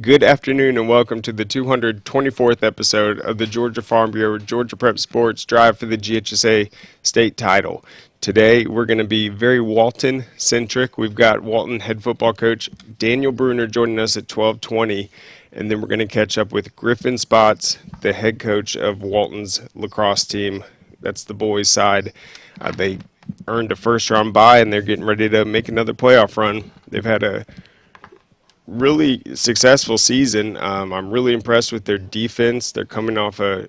Good afternoon and welcome to the 224th episode of the Georgia Farm Bureau Georgia Prep Sports Drive for the GHSA State Title. Today we're going to be very Walton-centric. We've got Walton head football coach Daniel Brunner joining us at 12:20, and then we're going to catch up with Griffin Spotz, the head coach of Walton's lacrosse team. That's the boys' side. They earned a first-round bye, and they're getting ready to make another playoff run. They've had a really successful season. I'm really impressed with their defense. They're coming off a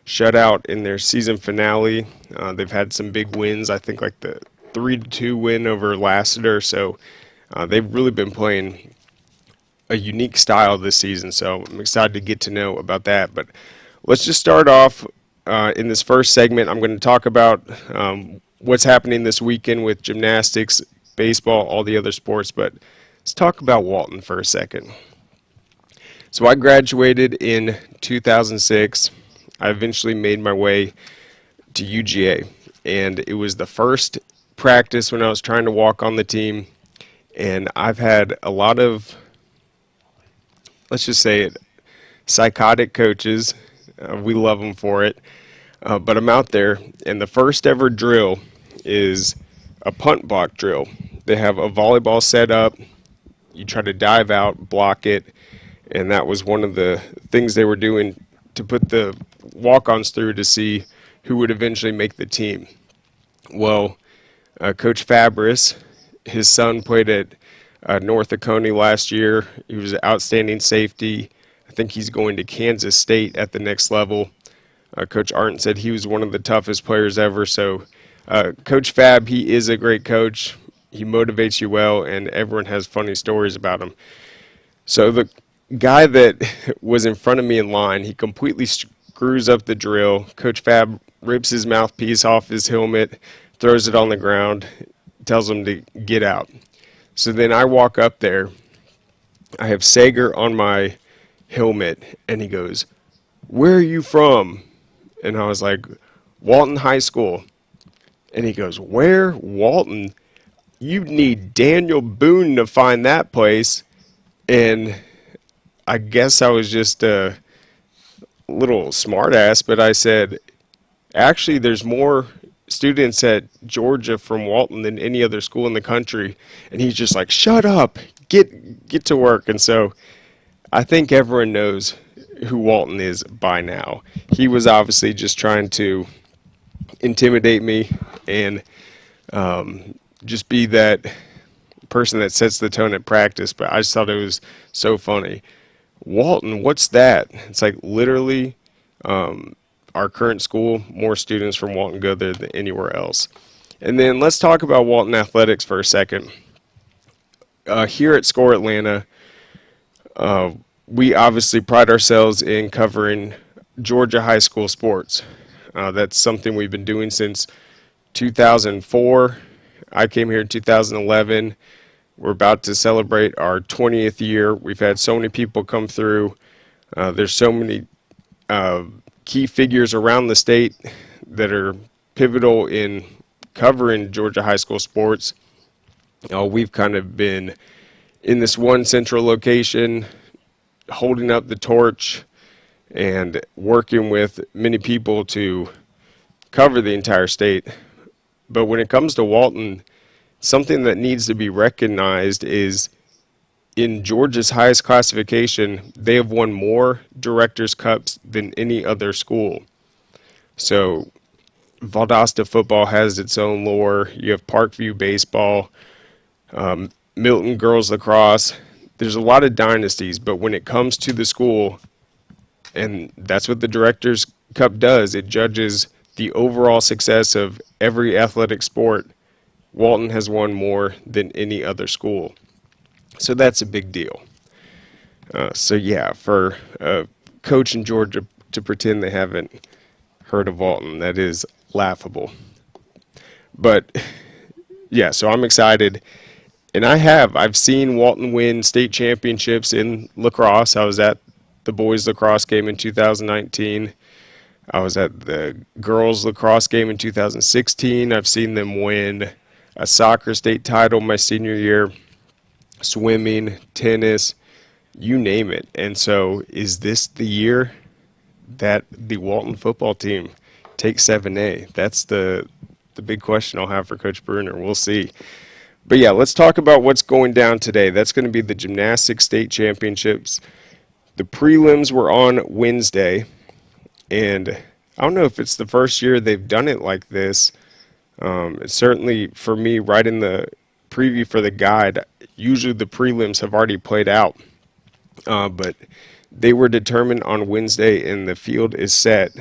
shutout in their season finale. They've had some big wins. I think like the 3-2 win over Lassiter. So they've really been playing a unique style this season. So I'm excited to get to know about that. But let's just start off in this first segment. I'm going to talk about what's happening this weekend with gymnastics, baseball, all the other sports. But let's talk about Walton for a second. So I graduated in 2006. I eventually made my way to UGA, and it was the first practice when I was trying to walk on the team, and I've had a lot of, let's just say it, psychotic coaches. We love them for it, but I'm out there, and the first ever drill is a punt block drill. They have a volleyball set up. You try to dive out, block it, and that was one of the things they were doing to put the walk-ons through to see who would eventually make the team. Well, Coach Fabris, his son played at North Oconee last year. He was an outstanding safety. I think he's going to Kansas State at the next level. Coach Arndt said he was one of the toughest players ever. So Coach Fab, he is a great coach. He motivates you well, and everyone has funny stories about him. So the guy that was in front of me in line, he completely screws up the drill. Coach Fab rips his mouthpiece off his helmet, throws it on the ground, tells him to get out. So then I walk up there. I have Sager on my helmet, and he goes, "Where are you from?" And I was like, "Walton High School." And he goes, "Where? Walton? You need Daniel Boone to find that place." And I guess I was just a little smartass, but I said, actually, there's more students at Georgia from Walton than any other school in the country. And he's just like, "Shut up, get to work." And so I think everyone knows who Walton is by now. He was obviously just trying to intimidate me and just be that person that sets the tone at practice, but I just thought it was so funny. Walton, what's that? It's like literally our current school, more students from Walton go there than anywhere else. And then let's talk about Walton athletics for a second. Here at Score Atlanta, we obviously pride ourselves in covering Georgia high school sports. That's something we've been doing since 2004. I came here in 2011. We're about to celebrate our 20th year. We've had so many people come through. There's so many key figures around the state that are pivotal in covering Georgia high school sports. We've kind of been in this one central location, holding up the torch and working with many people to cover the entire state. But when it comes to Walton, something that needs to be recognized is in Georgia's highest classification, they have won more Directors' Cups than any other school. So Valdosta football has its own lore. You have Parkview baseball, Milton girls lacrosse. There's a lot of dynasties, but when it comes to the school, and that's what the Directors' Cup does, it judges the overall success of every athletic sport. Walton has won more than any other school. So that's a big deal. So yeah, for a coach in Georgia to pretend they haven't heard of Walton, that is laughable. But yeah, so I'm excited. And I've seen Walton win state championships in lacrosse. I was at the boys lacrosse game in 2019. I was at the girls lacrosse game in 2016. I've seen them win a soccer state title my senior year, swimming, tennis, you name it. And so is this the year that the Walton football team takes 7A? That's the big question I'll have for Coach Brunner. We'll see. But yeah, let's talk about what's going down today. That's going to be the Gymnastics State Championships. The prelims were on Wednesday, and I don't know if it's the first year they've done it like this. Certainly for me, right in the preview for the guide, usually the prelims have already played out. But they were determined on Wednesday, and the field is set.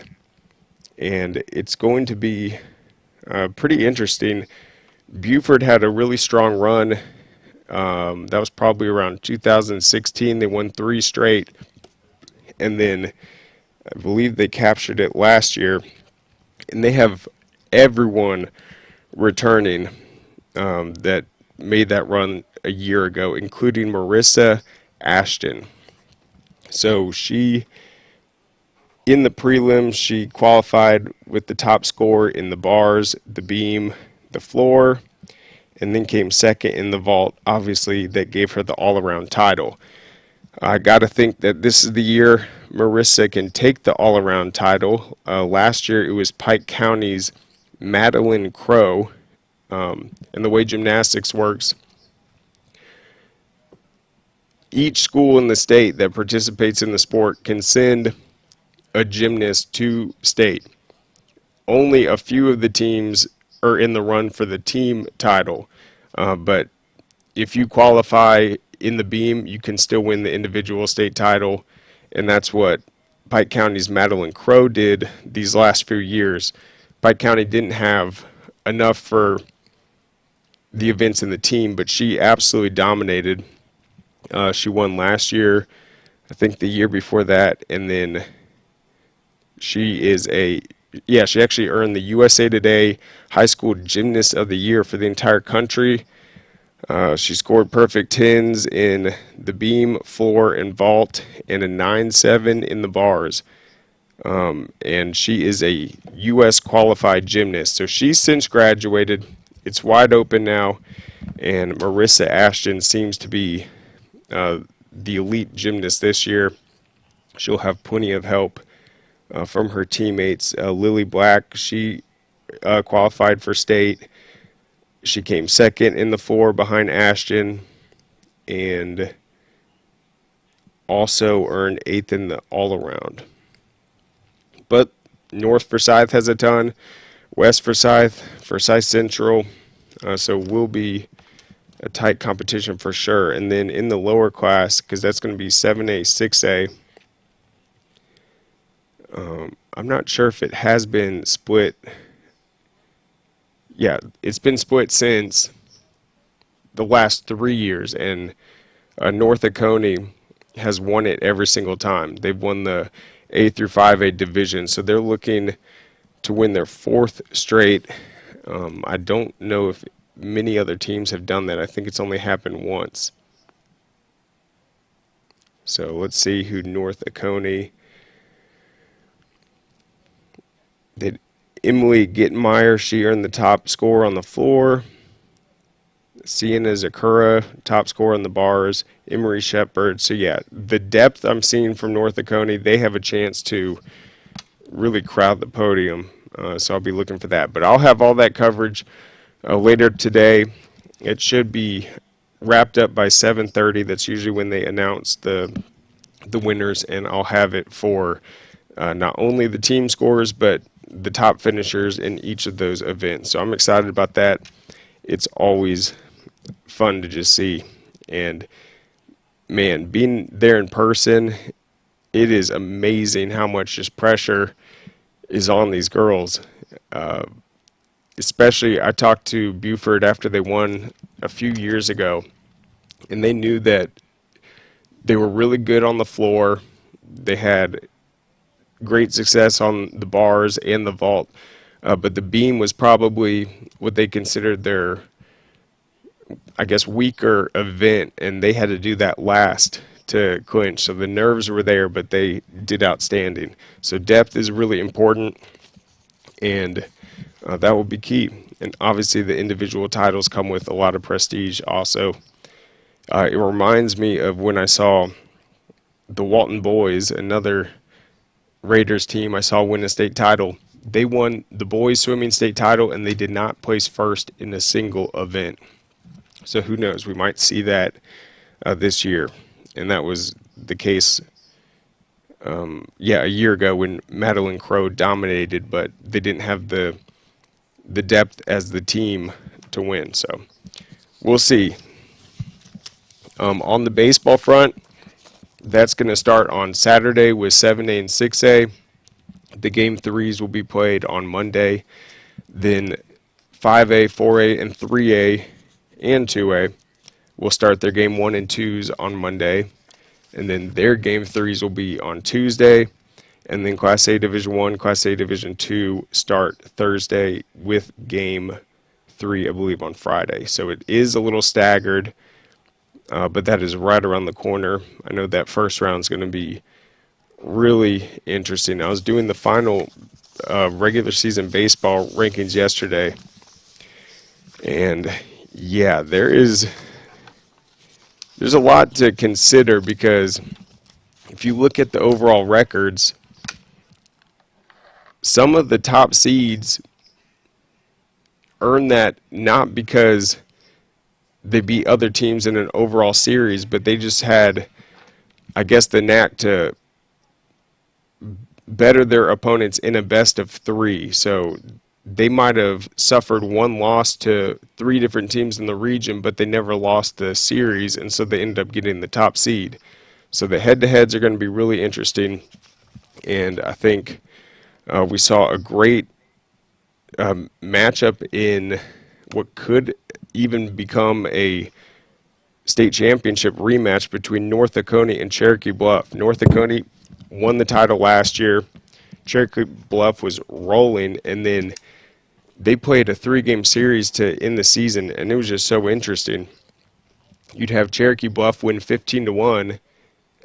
And it's going to be pretty interesting. Buford had a really strong run. That was probably around 2016. They won 3 straight. And then I believe they captured it last year. And they have everyone returning that made that run a year ago, including Marissa Ashton. So she, in the prelims, she qualified with the top score in the bars, the beam, the floor, and then came second in the vault. Obviously, that gave her the all-around title. I got to think that this is the year Marissa can take the all-around title. Last year, it was Pike County's Madeline Crow. And the way gymnastics works, each school in the state that participates in the sport can send a gymnast to state. Only a few of the teams are in the run for the team title. But if you qualify in the beam, you can still win the individual state title. And that's what Pike County's Madeline Crow did these last few years. Pike County didn't have enough for the events in the team, but she absolutely dominated. She won last year, I think the year before that, and then she actually earned the USA Today High School Gymnast of the Year for the entire country. She scored perfect 10s in the beam, floor, and vault, and a 9.7 in the bars. And she is a U.S. qualified gymnast. So she's since graduated. It's wide open now, and Marissa Ashton seems to be the elite gymnast this year. She'll have plenty of help from her teammates. Lily Black, she qualified for state. She came second in the 4 behind Ashton, and also earned 8th in the all-around. But North Forsyth has a ton, West Forsyth, Forsyth Central, so will be a tight competition for sure. And then in the lower class, because that's going to be 7A, 6A, I'm not sure if it has been split. Yeah, it's been split since the last 3 years, and North Oconee has won it every single time. They've won the A through 5A division, so they're looking to win their 4th straight. I don't know if many other teams have done that. I think it's only happened once. So let's see who North Oconee did. Emily Gitmeyer, she earned the top score on the floor. Sienna Zakura, top score on the bars. Emery Shepard. So yeah, the depth I'm seeing from North Oconee, they have a chance to really crowd the podium. So I'll be looking for that. But I'll have all that coverage later today. It should be wrapped up by 7:30. That's usually when they announce the winners, and I'll have it for not only the team scores, but the top finishers in each of those events. So I'm excited about that. It's always fun to just see. And man, being there in person, it is amazing how much just pressure is on these girls. Especially, I talked to Buford after they won a few years ago, and they knew that they were really good on the floor. They had great success on the bars and the vault, but the beam was probably what they considered their, I guess, weaker event, and they had to do that last to clinch. So the nerves were there, but they did outstanding. So depth is really important, and that will be key. And obviously the individual titles come with a lot of prestige also. It reminds me of when I saw the Walton boys, another Raiders team I saw win a state title. They won the boys swimming state title, and they did not place first in a single event. So who knows? We might see that this year. And that was the case, a year ago when Madeline Crow dominated, but they didn't have the depth as the team to win. So we'll see. On the baseball front, that's going to start on Saturday with 7A and 6A. The game threes will be played on Monday. Then 5A, 4A, and 3A and 2A will start their game 1 and 2s on Monday. And then their game threes will be on Tuesday. And then Class A Division 1, Class A Division 2 start Thursday with game 3, I believe, on Friday. So it is a little staggered, but that is right around the corner. I know that first round is going to be really interesting. I was doing the final regular season baseball rankings yesterday, and yeah, there's a lot to consider, because if you look at the overall records, some of the top seeds earn that not because they beat other teams in an overall series, but they just had, I guess, the knack to better their opponents in a best of 3. So they might have suffered one loss to 3 different teams in the region, but they never lost the series, and so they ended up getting the top seed. So the head-to-heads are going to be really interesting, and I think we saw a great matchup in what could even become a state championship rematch between North Oconee and Cherokee Bluff. North Oconee won the title last year. Cherokee Bluff was rolling, and then they played a 3-game series to end the season, and it was just so interesting. You'd have Cherokee Bluff win 15-1,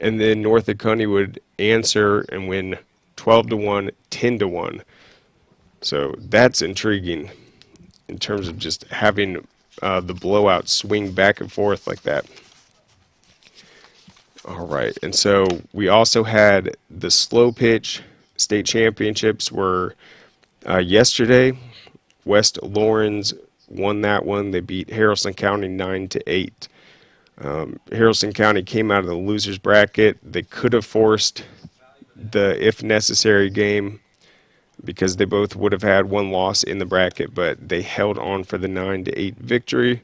and then North Oconee would answer and win 12-1, 10-1. So that's intriguing in terms of just having the blowout swing back and forth like that. All right, and so we also had the slow pitch state championships were yesterday. West Lawrence won that one. They beat Haralson County 9-8. Haralson County came out of the losers bracket. They could have forced the if necessary game, because they both would have had one loss in the bracket, but they held on for the 9-8 victory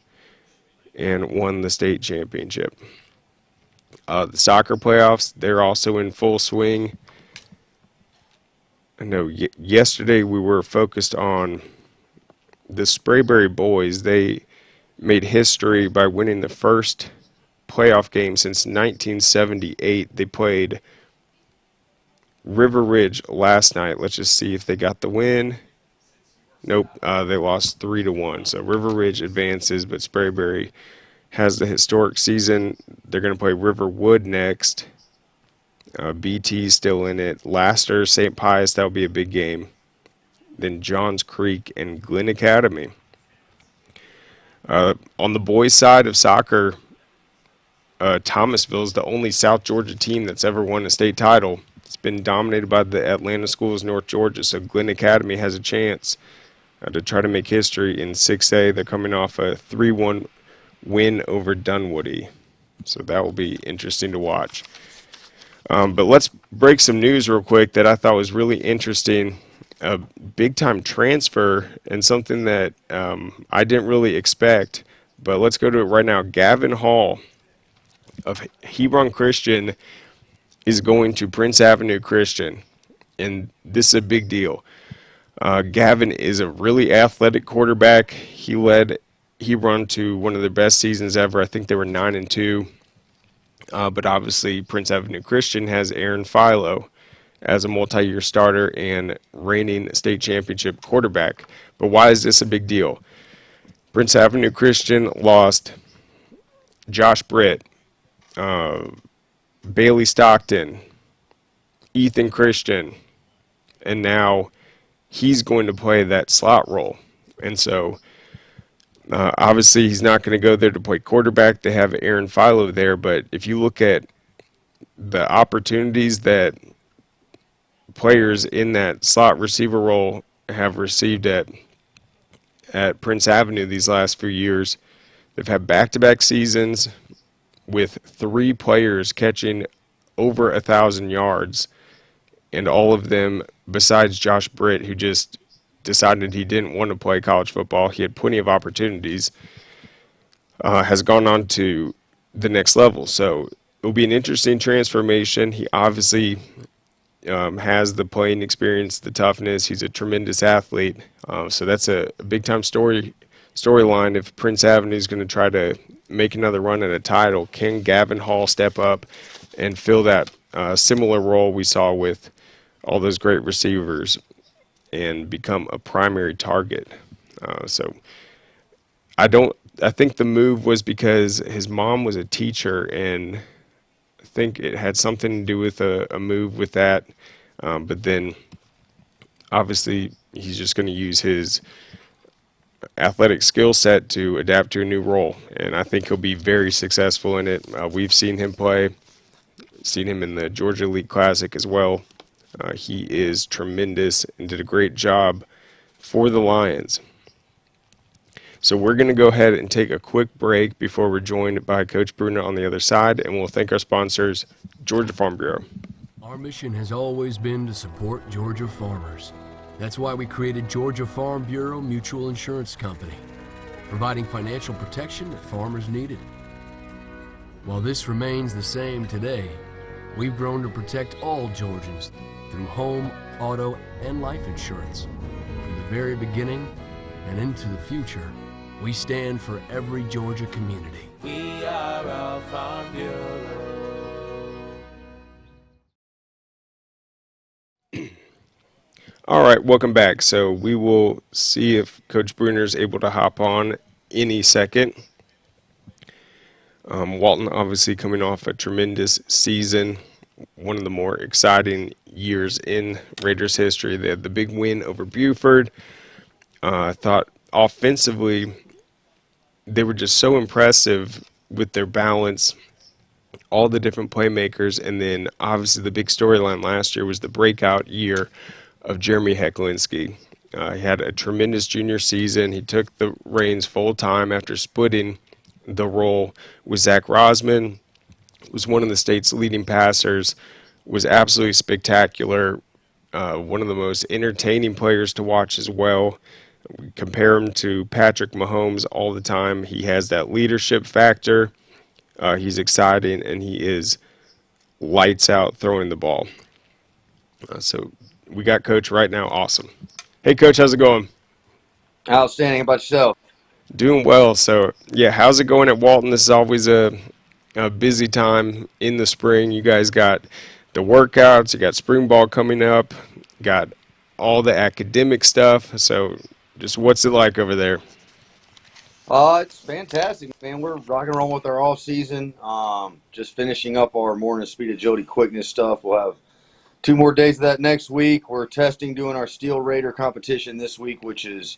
and won the state championship. The soccer playoffs, they're also in full swing. I know yesterday we were focused on the Sprayberry boys. They made history by winning the first playoff game since 1978. They played River Ridge last night. Let's just see if they got the win. Nope, they lost 3-1. So River Ridge advances, but Sprayberry has the historic season. They're going to play Riverwood next. BT still in it. Laster, St. Pius, that'll be a big game. Then Johns Creek and Glen Academy. On the boys' side of soccer, Thomasville is the only South Georgia team that's ever won a state title. It's been dominated by the Atlanta schools, North Georgia, so Glen Academy has a chance to try to make history in 6A. They're coming off a 3-1 win over Dunwoody, so that will be interesting to watch. But let's break some news real quick that I thought was really interesting. A big-time transfer and something that I didn't really expect, but let's go to it right now. Gavin Hall of Hebron Christian is going to Prince Avenue Christian, and this is a big deal. Gavin is a really athletic quarterback. He led Hebron to one of their best seasons ever. I think they were 9-2. But obviously Prince Avenue Christian has Aaron Philo as a multi-year starter and reigning state championship quarterback. But why is this a big deal? Prince Avenue Christian lost Josh Britt, Bailey Stockton, Ethan Christian, and now he's going to play that slot role. And so obviously he's not going to go there to play quarterback. They have Aaron Philo there, but if you look at the opportunities that players in that slot receiver role have received at Prince Avenue these last few years. They've had back-to-back seasons with 3 players catching over 1,000 yards, and all of them, besides Josh Britt, who just decided he didn't want to play college football, he had plenty of opportunities, has gone on to the next level. So it will be an interesting transformation. He obviously has the playing experience, the toughness. He's a tremendous athlete. So that's a big-time storyline. If Prince Avenue is going to try to make another run at a title, can Gavin Hall step up and fill that similar role we saw with all those great receivers and become a primary target? So I think the move was because his mom was a teacher, and I think it had something to do with a move with that. But then obviously he's just going to use his athletic skill set to adapt to a new role, and I think he'll be very successful in it. We've seen him play, seen him in the Georgia Elite Classic as well. He is tremendous and did a great job for the Lions. So we're going to go ahead and take a quick break before we're joined by Coach Brunner on the other side, and we'll thank our sponsors, Georgia Farm Bureau. Our mission has always been to support Georgia farmers. That's why we created Georgia Farm Bureau Mutual Insurance Company, providing financial protection that farmers needed. While this remains the same today, we've grown to protect all Georgians through home, auto, and life insurance. From the very beginning and into the future, we stand for every Georgia community. We are our Farm Bureau. All right, welcome back. So we will see if Coach Brunner is able to hop on any second. Walton obviously coming off a tremendous season, one of the more exciting years in Raiders history. They had the big win over Buford. I thought offensively they were just so impressive with their balance, all the different playmakers, and then obviously the big storyline last year was the breakout year of Jeremy Hecklinski. He had a tremendous junior season. He took the reins full time after splitting the role with Zach Rosman. Was one of the state's leading passers, was absolutely spectacular, one of the most entertaining players to watch as well. We compare him to Patrick Mahomes all the time. He has that leadership factor. He's exciting, and he is lights out throwing the ball. So we got Coach right now. Awesome. Hey, Coach, how's it going? Outstanding. How about yourself? Doing well. So, yeah, how's it going at Walton? This is always a busy time in the spring. You guys got the workouts. You got spring ball coming up. Got all the academic stuff. So just what's it like over there? It's fantastic, man. We're rock and roll with our off season. Just finishing up our morning speed, agility, quickness stuff. We'll have 2 more days of that next week. We're doing our Steel Raider competition this week, which is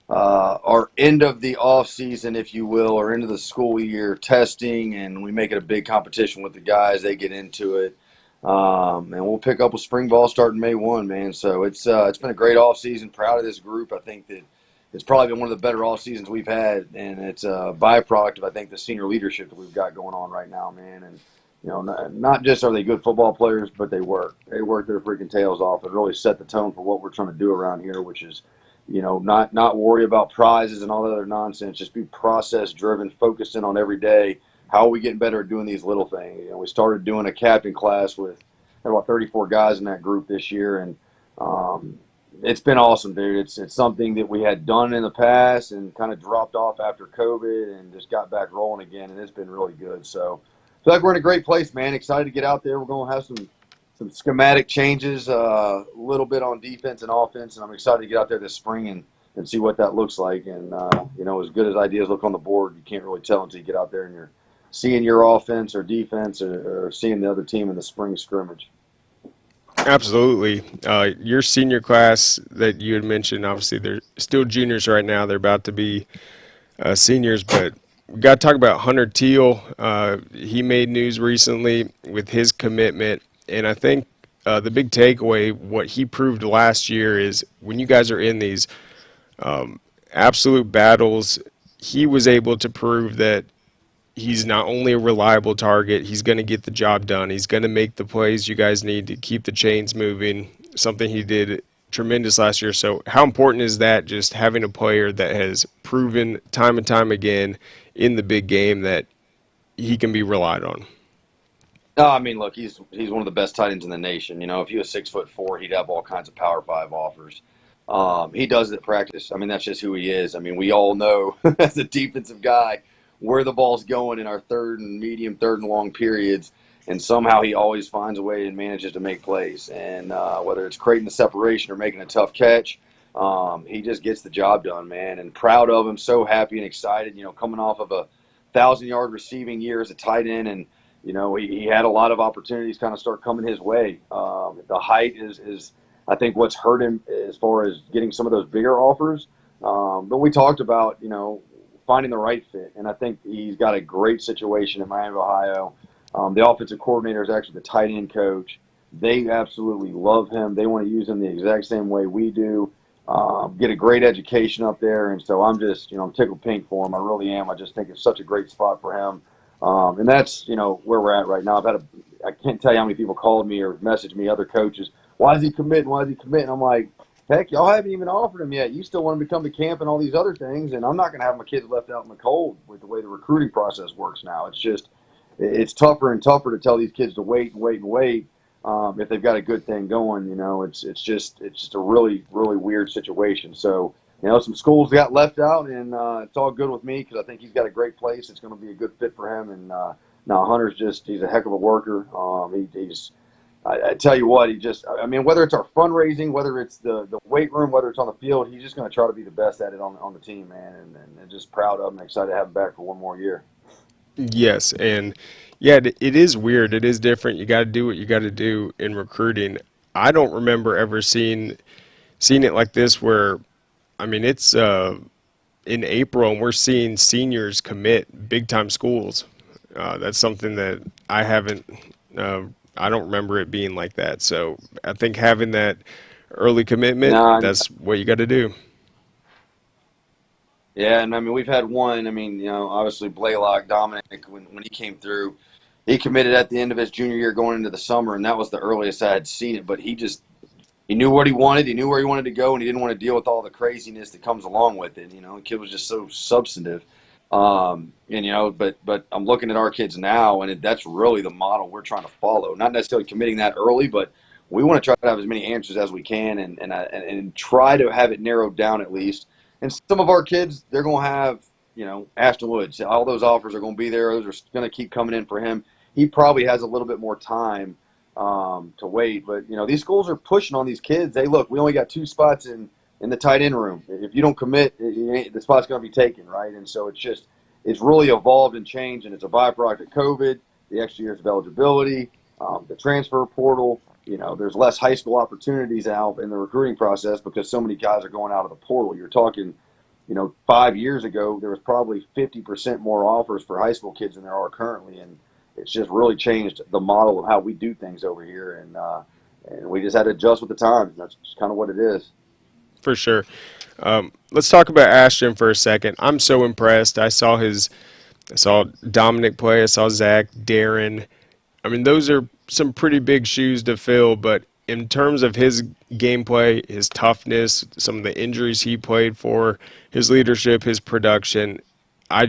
our end of the off season, if you will, or end of the school year testing, and we make it a big competition with the guys. They get into it, and we'll pick up with spring ball starting May 1, man. So it's been a great off season. Proud of this group. I think that it's probably been one of the better off seasons we've had, and it's a byproduct of, I think, the senior leadership that we've got going on right now, man. And you know, not just are they good football players, but they work their freaking tails off and really set the tone for what we're trying to do around here, which is, you know, not worry about prizes and all that other nonsense. Just be process driven, focusing on every day. How are we getting better at doing these little things? You know, we started doing a captain class with about 34 guys in that group this year, and it's been awesome, dude. It's something that we had done in the past and kind of dropped off after COVID and just got back rolling again, and it's been really good. So I feel like we're in a great place, man. Excited to get out there. We're going to have some schematic changes, a little bit on defense and offense, and I'm excited to get out there this spring and see what that looks like. And, you know, as good as ideas look on the board, you can't really tell until you get out there and you're seeing your offense or defense or seeing the other team in the spring scrimmage. Absolutely. Your senior class that you had mentioned, obviously they're still juniors right now. They're about to be seniors, but we got to talk about Hunter Teal. He made news recently with his commitment, and I think the big takeaway, what he proved last year, is when you guys are in these absolute battles, he was able to prove that he's not only a reliable target, he's going to get the job done. He's going to make the plays you guys need to keep the chains moving, something he did tremendous last year. So how important is that, just having a player that has proven time and time again in the big game that he can be relied on? No, I mean, look, he's one of the best tight ends in the nation. You know, if he was 6'4", he'd have all kinds of Power 5 offers. He does it at practice. I mean, that's just who he is. I mean, we all know as a defensive guy where the ball's going in our third and medium, third and long periods, and somehow he always finds a way and manages to make plays. And whether it's creating the separation or making a tough catch, he just gets the job done, man. And proud of him, so happy and excited. You know, coming off of a 1,000-yard receiving year as a tight end, and you know, he had a lot of opportunities kind of start coming his way. The height is I think what's hurt him as far as getting some of those bigger offers. But we talked about, you know, finding the right fit, and I think he's got a great situation in Miami, Ohio. The offensive coordinator is actually the tight end coach. They absolutely love him. They want to use him the exact same way we do. Get a great education up there, and so I'm just, you know, I'm tickled pink for him. I really am. I just think it's such a great spot for him. And that's, you know, where we're at right now. I can't tell you how many people called me or messaged me, other coaches. Why is he committing? Why is he committing? I'm like, heck, y'all haven't even offered him yet. You still want him to come to camp and all these other things, and I'm not going to have my kids left out in the cold with the way the recruiting process works now. It's just, it's tougher and tougher to tell these kids to wait and wait and wait. If they've got a good thing going, you know, it's just a really, really weird situation. So, you know, some schools got left out, and it's all good with me because I think he's got a great place. It's going to be a good fit for him. And now Hunter's he's a heck of a worker. I tell you what, I mean, whether it's our fundraising, whether it's the weight room, whether it's on the field, he's just going to try to be the best at it on the team, man. And just proud of him and excited to have him back for one more year. Yes, and yeah, it is weird. It is different. You got to do what you got to do in recruiting. I don't remember ever seeing it like this where, I mean, it's in April, and we're seeing seniors commit big-time schools. That's something that I haven't I don't remember it being like that. So I think having that early commitment, that's what you got to do. Yeah, and I mean, we've had one. I mean, you know, obviously Blaylock, Dominic, when he came through, he committed at the end of his junior year going into the summer, and that was the earliest I had seen it. But he knew what he wanted. He knew where he wanted to go, and he didn't want to deal with all the craziness that comes along with it. You know, the kid was just so substantive. And, you know, but I'm looking at our kids now, and that's really the model we're trying to follow. Not necessarily committing that early, but we want to try to have as many answers as we can and try to have it narrowed down at least. And some of our kids, they're going to have, you know, Ashton Woods. All those offers are going to be there. Those are going to keep coming in for him. He probably has a little bit more time to wait. But, you know, these schools are pushing on these kids. Hey, look, we only got 2 spots in the tight end room. If you don't commit, the spot's going to be taken, right? And so it's really evolved and changed, and it's a byproduct of COVID, the extra years of eligibility, the transfer portal. You know, there's less high school opportunities out in the recruiting process because so many guys are going out of the portal. You're talking, you know, 5 years ago, there was probably 50% more offers for high school kids than there are currently. And it's just really changed the model of how we do things over here. And we just had to adjust with the times. That's just kind of what it is. For sure. Let's talk about Ashton for a second. I'm so impressed. I saw Dominic play. I saw Zach, Darren. I mean, those are some pretty big shoes to fill, but in terms of his gameplay, his toughness, some of the injuries he played for, his leadership, his production, I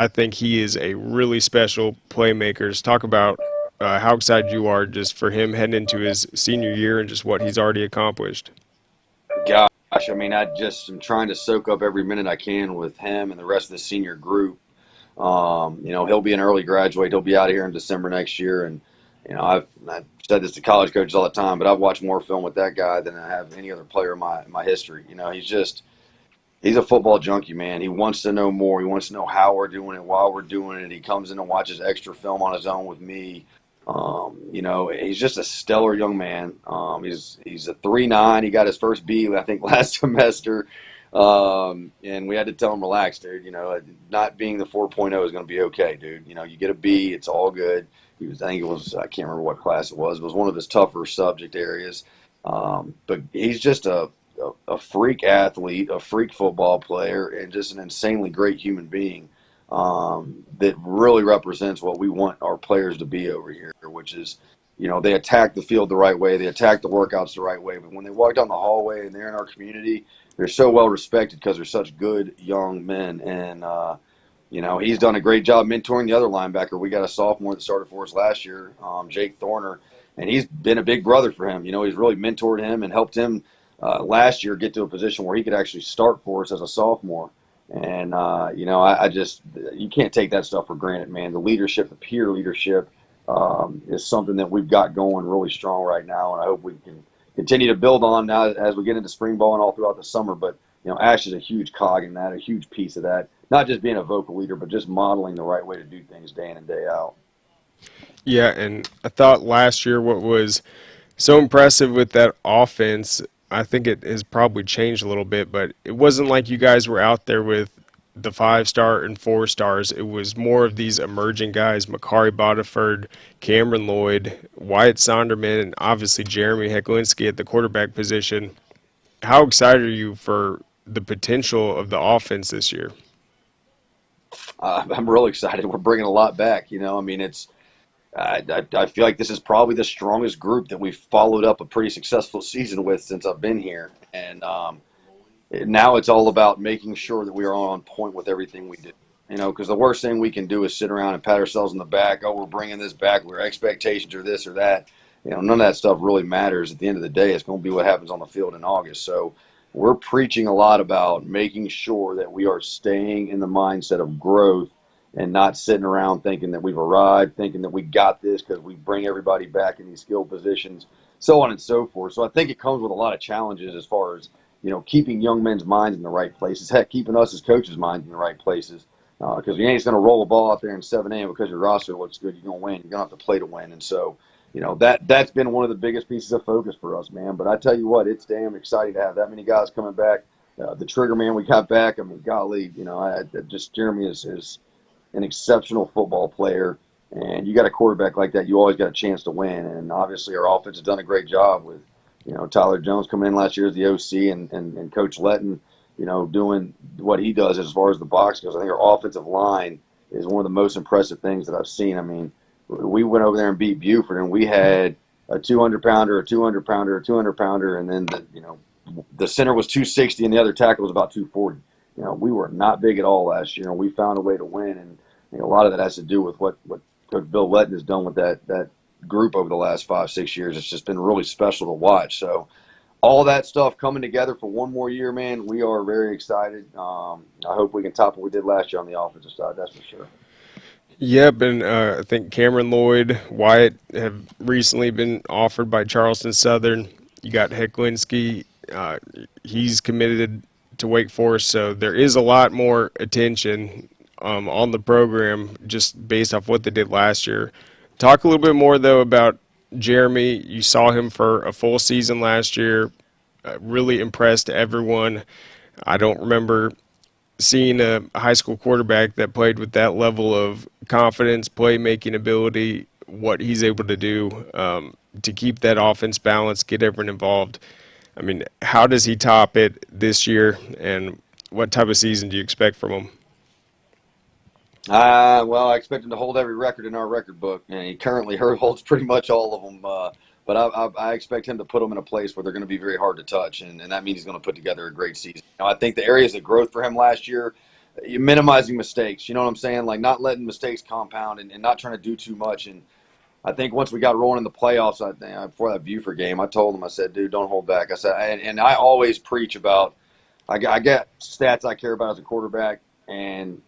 think he is a really special playmaker. Just talk about how excited you are just for him heading into his senior year and just what he's already accomplished. Gosh, I mean, I just am trying to soak up every minute I can with him and the rest of the senior group. You know, he'll be an early graduate. He'll be out of here in December next year. And, you know, I've said this to college coaches all the time, but I've watched more film with that guy than I have any other player in my history. You know, he's a football junkie, man. He wants to know more. He wants to know how we're doing it, while we're doing it. He comes in and watches extra film on his own with me. You know, he's just a stellar young man. He's a 3.9. He got his first B, I think, last semester. And we had to tell him, relax, dude. Not being the 4.0 is going to be okay, dude. You get a B, it's all good. I think it was, I can't remember what class it was. It was one of his tougher subject areas. But he's just a freak athlete, a freak football player, and just an insanely great human being that really represents what we want our players to be over here, which is, they attack the field the right way, they attack the workouts the right way. But when they walk down the hallway and they're in our community, they're so well respected because they're such good young men. And, he's done a great job mentoring the other linebacker. We got a sophomore that started for us last year, Jake Thorner, and he's been a big brother for him. He's really mentored him and helped him last year get to a position where he could actually start for us as a sophomore. And, I just, you can't take that stuff for granted, man. The leadership, the peer leadership is something that we've got going really strong right now. And I hope we can continue to build on now as we get into spring ball and all throughout the summer. But, Ash is a huge cog in that, a huge piece of that. Not just being a vocal leader, but just modeling the right way to do things day in and day out. Yeah, and I thought last year what was so impressive with that offense, I think it has probably changed a little bit, but it wasn't like you guys were out there with the 5-star and 4-stars. It was more of these emerging guys, Makari Bodiford, Cameron Lloyd, Wyatt Sonderman, and obviously Jeremy Heklinski at the quarterback position. How excited are you for the potential of the offense this year? I'm really excited. We're bringing a lot back. I feel like this is probably the strongest group that we've followed up a pretty successful season with since I've been here. And now it's all about making sure that we are on point with everything we do. Because the worst thing we can do is sit around and pat ourselves in the back. Oh, we're bringing this back. Our expectations are this or that. None of that stuff really matters. At the end of the day, it's going to be what happens on the field in August. So we're preaching a lot about making sure that we are staying in the mindset of growth and not sitting around thinking that we've arrived, thinking that we got this because we bring everybody back in these skilled positions, so on and so forth. So I think it comes with a lot of challenges as far as, keeping young men's minds in the right places, heck, keeping us as coaches' minds in the right places. Because you ain't just going to roll a ball out there in 7A because your roster looks good. You're going to win. You're going to have to play to win. And so, that's been one of the biggest pieces of focus for us, man. But I tell you what, it's damn exciting to have that many guys coming back. The trigger man we got back, I mean, golly, Jeremy is an exceptional football player. And you got a quarterback like that, you always got a chance to win. And obviously our offense has done a great job with, Tyler Jones coming in last year as the OC and Coach Letton, doing what he does as far as the box goes. I think our offensive line is one of the most impressive things that I've seen. I mean, we went over there and beat Buford, and we had a 200-pounder, a 200-pounder, a 200-pounder, and then the center was 260 and the other tackle was about 240. We were not big at all last year, and we found a way to win. And a lot of that has to do with what Coach Bill Letton has done with that group over the last 5-6 years. It's just been really special to watch. So all that stuff coming together for one more year, man, we are very excited. I hope we can top what we did last year on the offensive side, that's for sure. Yep, and I think Cameron Lloyd, Wyatt have recently been offered by Charleston Southern. You got Heklinski. He's committed to Wake Forest, so there is a lot more attention on the program just based off what they did last year. Talk a little bit more, though, about Jeremy. You saw him for a full season last year. Really impressed everyone. I don't remember seeing a high school quarterback that played with that level of confidence, playmaking ability, what he's able to do to keep that offense balanced, get everyone involved. I mean, how does he top it this year, and what type of season do you expect from him? Well, I expect him to hold every record in our record book, and he currently holds pretty much all of them. But I expect him to put them in a place where they're going to be very hard to touch, and that means he's going to put together a great season. I think the areas of growth for him last year, minimizing mistakes, you know what I'm saying? Like not letting mistakes compound and not trying to do too much. And I think once we got rolling in the playoffs, before that Buford game, I told him, I said, dude, don't hold back. I said, and I always preach about, I got stats I care about as a quarterback, and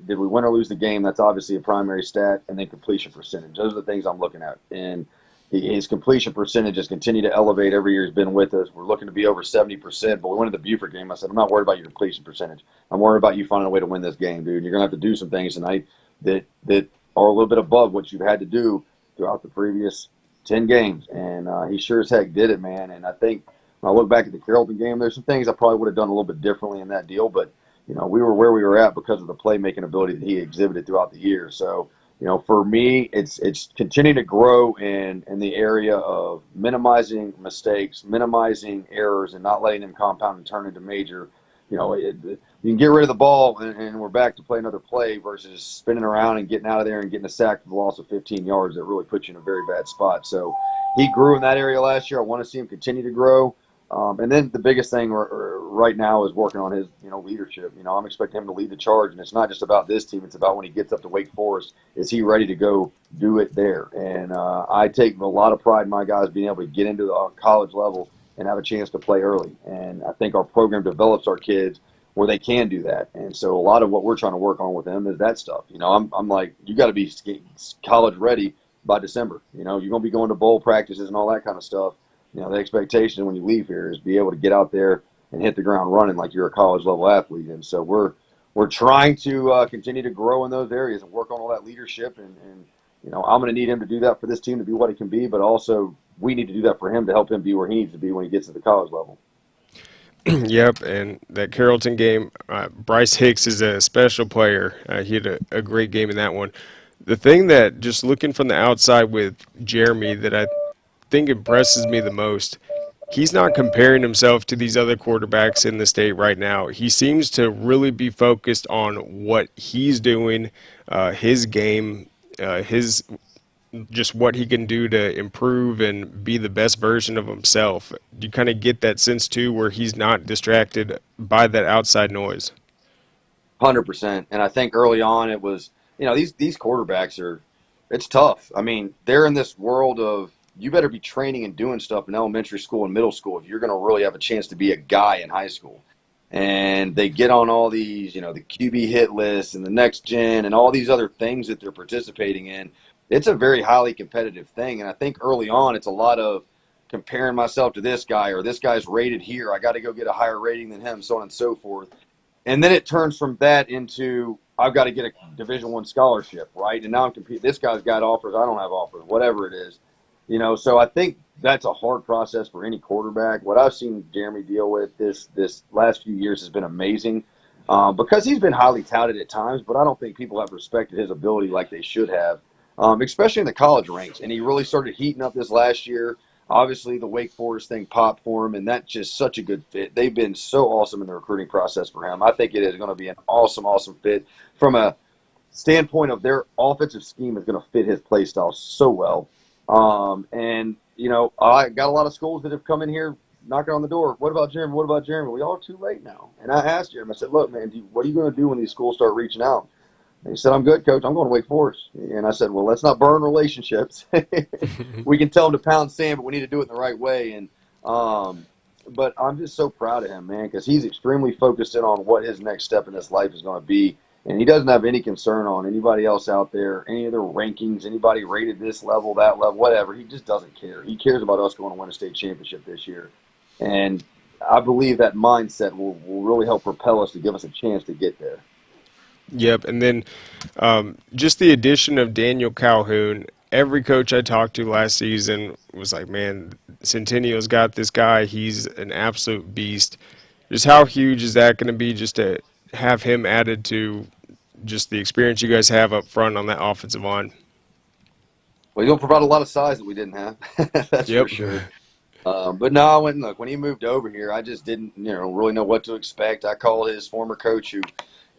did we win or lose the game? That's obviously a primary stat, and then completion percentage. Those are the things I'm looking at. And his completion percentage has continued to elevate every year he's been with us. We're looking to be over 70%, but we went to the Buford game. I said, I'm not worried about your completion percentage. I'm worried about you finding a way to win this game, dude. You're going to have to do some things tonight that are a little bit above what you've had to do throughout the previous 10 games. And he sure as heck did it, man. And I think when I look back at the Carrollton game, there's some things I probably would have done a little bit differently in that deal, but we were where we were at because of the playmaking ability that he exhibited throughout the year. So, for me, it's continuing to grow in the area of minimizing mistakes, minimizing errors, and not letting them compound and turn into major. You can get rid of the ball and we're back to play another play versus spinning around and getting out of there and getting a sack for the loss of 15 yards that really puts you in a very bad spot. So he grew in that area last year. I want to see him continue to grow. And then the biggest thing right now is working on his, leadership. I'm expecting him to lead the charge, and it's not just about this team. It's about when he gets up to Wake Forest, is he ready to go do it there? And I take a lot of pride in my guys being able to get into the college level and have a chance to play early. And I think our program develops our kids where they can do that. And so a lot of what we're trying to work on with them is that stuff. I'm like, you got to be college ready by December. You're going to be going to bowl practices and all that kind of stuff. The expectation when you leave here is be able to get out there and hit the ground running like you're a college level athlete. And so we're trying to continue to grow in those areas and work on all that leadership. And I'm going to need him to do that for this team to be what he can be, but also we need to do that for him to help him be where he needs to be when he gets to the college level. Yep, and that Carrollton game, Bryce Hicks is a special player. He had a great game in that one. The thing that, just looking from the outside with Jeremy, that I think impresses me the most, he's not comparing himself to these other quarterbacks in the state right now. He seems to really be focused on what he's doing, his game, just what he can do to improve and be the best version of himself. You kind of get that sense too, where he's not distracted by that outside noise. 100%. And I think early on it was, these quarterbacks it's tough. I mean, they're in this world of, you better be training and doing stuff in elementary school and middle school if you're going to really have a chance to be a guy in high school. And they get on all these, the QB hit lists and the next gen and all these other things that they're participating in. It's a very highly competitive thing. And I think early on it's a lot of comparing myself to this guy, or this guy's rated here, I got to go get a higher rating than him, so on and so forth. And then it turns from that into, I've got to get a Division I scholarship, right? And now I'm competing. This guy's got offers, I don't have offers, whatever it is. So I think that's a hard process for any quarterback. What I've seen Jeremy deal with this last few years has been amazing, because he's been highly touted at times, but I don't think people have respected his ability like they should have, especially in the college ranks. And he really started heating up this last year. Obviously, the Wake Forest thing popped for him, and that's just such a good fit. They've been so awesome in the recruiting process for him. I think it is going to be an awesome, awesome fit from a standpoint of their offensive scheme is going to fit his play style so well. I got a lot of schools that have come in here knocking on the door. What about Jeremy? What about Jeremy? We all too late now. And I asked Jeremy, I said, look, man, what are you going to do when these schools start reaching out? And he said, I'm good, Coach. I'm going to Wake Forest. And I said, well, let's not burn relationships. We can tell them to pound sand, but we need to do it in the right way. And, but I'm just so proud of him, man, because he's extremely focused in on what his next step in his life is going to be. And he doesn't have any concern on anybody else out there, any of their rankings, anybody rated this level, that level, whatever. He just doesn't care. He cares about us going to win a state championship this year. And I believe that mindset will really help propel us to give us a chance to get there. Yep, and then just the addition of Daniel Calhoun. Every coach I talked to last season was like, man, Centennial's got this guy. He's an absolute beast. Just how huge is that going to be just to have him added to just the experience you guys have up front on that offensive line? Well, he'll provide a lot of size that we didn't have. That's for sure. But no, when he moved over here, I just didn't really know what to expect. I called his former coach who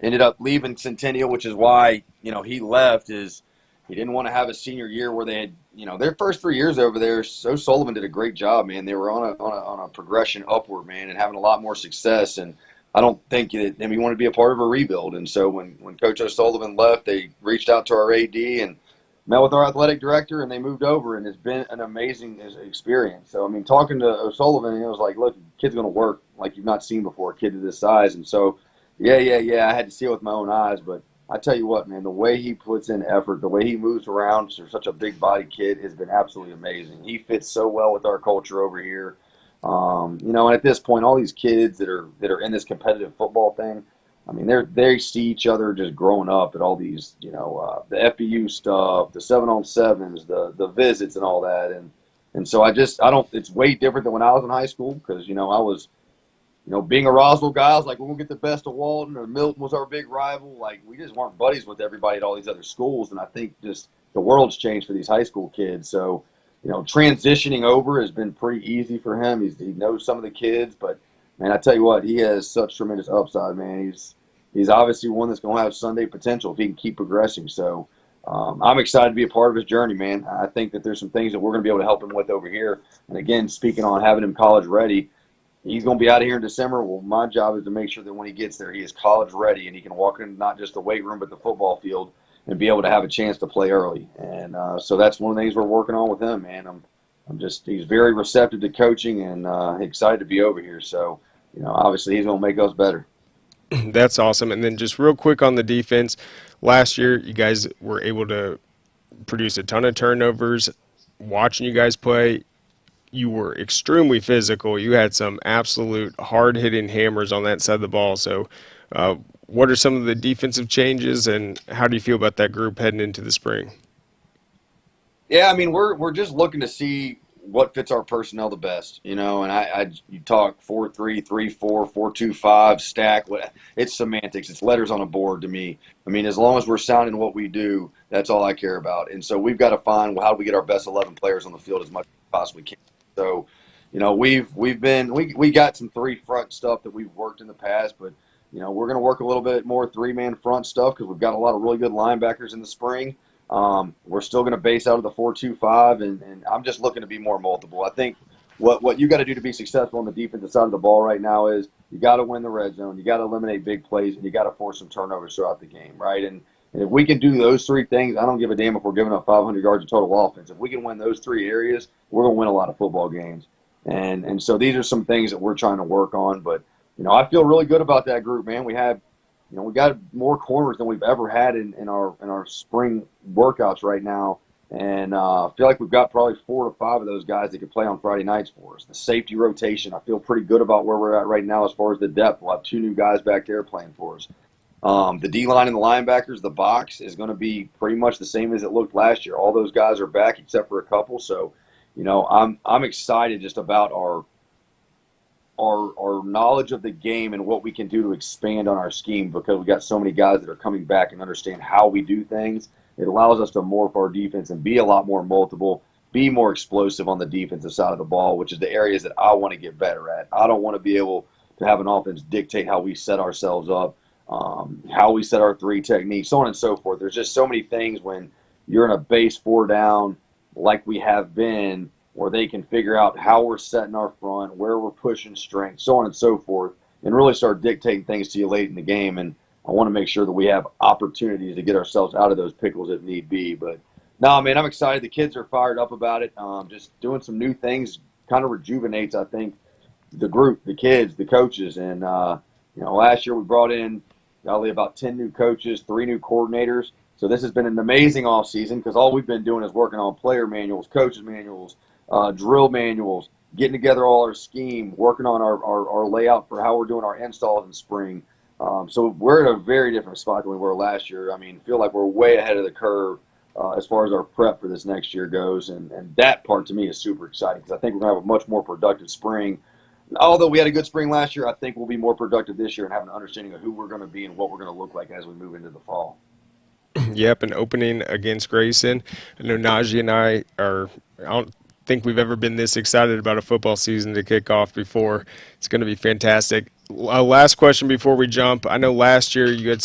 ended up leaving Centennial, which is why he left, is he didn't want to have a senior year where they had their first 3 years over there. So Sullivan did a great job, man. They were on a progression upward, man, and having a lot more success. And I don't think that he wanted to be a part of a rebuild. And so when Coach O'Sullivan left, they reached out to our AD and met with our athletic director, and they moved over, and it's been an amazing experience. So, I mean, talking to O'Sullivan, it was like, look, the kid's going to work like you've not seen before, a kid of this size. And so, yeah, I had to see it with my own eyes. But I tell you what, man, the way he puts in effort, the way he moves around for such a big-bodied kid has been absolutely amazing. He fits so well with our culture over here. And at this point, all these kids that are in this competitive football thing, I mean, they see each other just growing up at all these, the FBU stuff, the 7-on-7s, the visits and all that. And And so I don't, it's way different than when I was in high school because, I was, being a Roswell guy, I was like, we'll get the best of Walton, or Milton was our big rival. Like, we just weren't buddies with everybody at all these other schools. And I think just the world's changed for these high school kids. So, transitioning over has been pretty easy for him. He knows some of the kids, but, man, I tell you what, he has such tremendous upside, man. He's obviously one that's going to have Sunday potential if he can keep progressing. So I'm excited to be a part of his journey, man. I think that there's some things that we're going to be able to help him with over here. And, again, speaking on having him college ready, he's going to be out of here in December. Well, my job is to make sure that when he gets there, he is college ready and he can walk in not just the weight room but the football field and be able to have a chance to play early. And so that's one of the things we're working on with him, man. He's very receptive to coaching and excited to be over here. So, obviously he's going to make us better. That's awesome. And then just real quick on the defense, last year you guys were able to produce a ton of turnovers. Watching you guys play, you were extremely physical. You had some absolute hard-hitting hammers on that side of the ball. So what are some of the defensive changes, and how do you feel about that group heading into the spring? Yeah, I mean, we're just looking to see what fits our personnel the best, and you talk 4-3, 3-4, 4-2-5, stack. It's semantics. It's letters on a board to me. I mean, as long as we're sound in what we do, that's all I care about. And so we've got to find how do we get our best 11 players on the field as much as we possibly can. So, we got some three front stuff that we've worked in the past, but we're going to work a little bit more three-man front stuff because we've got a lot of really good linebackers in the spring. We're still going to base out of the 4-2-5, and I'm just looking to be more multiple. I think what you got to do to be successful on the defensive side of the ball right now is you got to win the red zone, you got to eliminate big plays, and you got to force some turnovers throughout the game, right? And if we can do those three things, I don't give a damn if we're giving up 500 yards of total offense. If we can win those three areas, we're going to win a lot of football games. And so these are some things that we're trying to work on. But, I feel really good about that group, man. We got more corners than we've ever had in our spring workouts right now. And I feel like we've got probably 4 to 5 of those guys that could play on Friday nights for us. The safety rotation, I feel pretty good about where we're at right now as far as the depth. We'll have 2 new guys back there playing for us. The D-line and the linebackers, the box is going to be pretty much the same as it looked last year. All those guys are back except for a couple. So, I'm excited just about our knowledge of the game and what we can do to expand on our scheme because we got so many guys that are coming back and understand how we do things. It allows us to morph our defense and be a lot more multiple, be more explosive on the defensive side of the ball, which is the areas that I want to get better at. I don't want to be able to have an offense dictate how we set ourselves up, how we set our 3 techniques, so on and so forth. There's just so many things when you're in a base 4 down like we have been where they can figure out how we're setting our front, where we're pushing strength, so on and so forth, and really start dictating things to you late in the game. And I want to make sure that we have opportunities to get ourselves out of those pickles if need be. But, no, man, I'm excited. The kids are fired up about it. Just doing some new things kind of rejuvenates, I think, the group, the kids, the coaches. And, last year we brought in about 10 new coaches, 3 new coordinators. So this has been an amazing offseason because all we've been doing is working on player manuals, coaches manuals, drill manuals, getting together all our scheme, working on our layout for how we're doing our installs in spring. So we're in a very different spot than we were last year. I mean, feel like we're way ahead of the curve as far as our prep for this next year goes. And that part to me is super exciting because I think we're going to have a much more productive spring. Although we had a good spring last year, I think we'll be more productive this year and have an understanding of who we're going to be and what we're going to look like as we move into the fall. Yep, an opening against Grayson. I know Najee and I don't think we've ever been this excited about a football season to kick off before. It's going to be fantastic. Last question before we jump. I know last year you had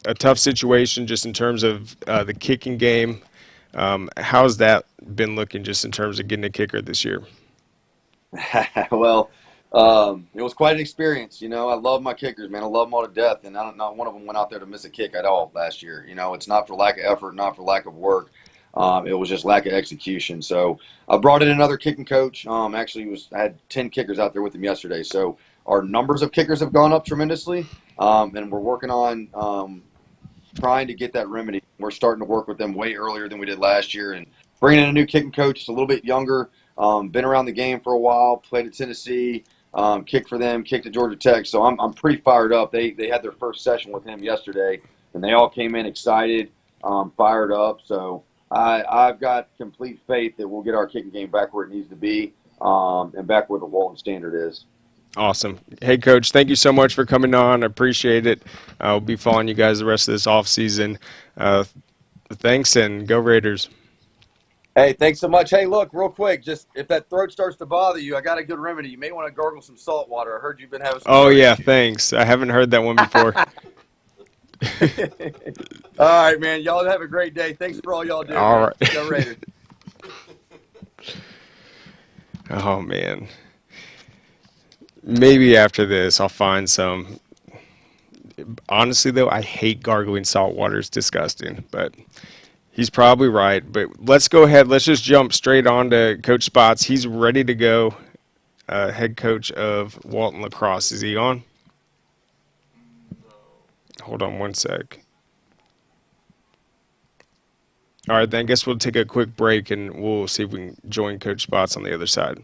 a tough situation just in terms of the kicking game. How's that been looking just in terms of getting a kicker this year? Well, it was quite an experience. I love my kickers, man. I love them all to death, and not one of them went out there to miss a kick at all last year. It's not for lack of effort, not for lack of work. It was just lack of execution. So I brought in another kicking coach. Actually, I had 10 kickers out there with him yesterday. So our numbers of kickers have gone up tremendously, and we're working on trying to get that remedy. We're starting to work with them way earlier than we did last year, and bringing in a new kicking coach. It's a little bit younger, been around the game for a while, played at Tennessee, kicked for them, kicked at Georgia Tech. So I'm pretty fired up. They had their first session with him yesterday, and they all came in excited, fired up. So I've got complete faith that we'll get our kicking game back where it needs to be, and back where the Walton standard is. Awesome. Hey, Coach, thank you so much for coming on. I appreciate it. I'll be following you guys the rest of this offseason. Thanks, and go Raiders. Hey, thanks so much. Hey, look, real quick, just if that throat starts to bother you, I got a good remedy. You may want to gargle some salt water. I heard you've been having some Oh, throat yeah, issues. thanks. I haven't heard that one before. All right, man. Y'all have a great day. Thanks for all y'all do. All Man. right. Go Raiders. Oh, man. Maybe after this, I'll find some. Honestly, though, I hate gargling salt water. It's disgusting, but he's probably right. But let's go ahead. Let's just jump straight on to Coach Spotz. He's ready to go. Head coach of Walton Lacrosse. Is he on? Hold on one sec. All right, then I guess we'll take a quick break and we'll see if we can join Coach Spotz on the other side.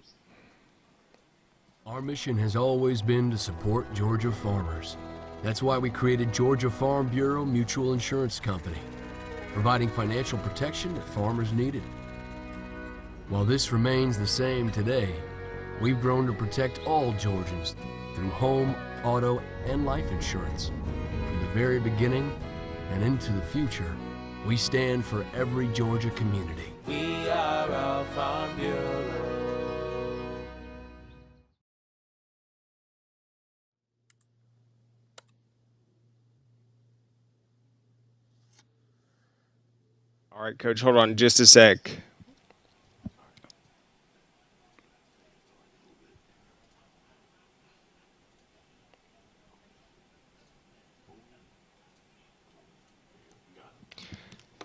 Our mission has always been to support Georgia farmers. That's why we created Georgia Farm Bureau Mutual Insurance Company, providing financial protection that farmers needed. While this remains the same today, we've grown to protect all Georgians through home, auto, and life insurance. From the very beginning and into the future, we stand for every Georgia community. We are our Farm Bureau. All right, Coach, hold on just a sec.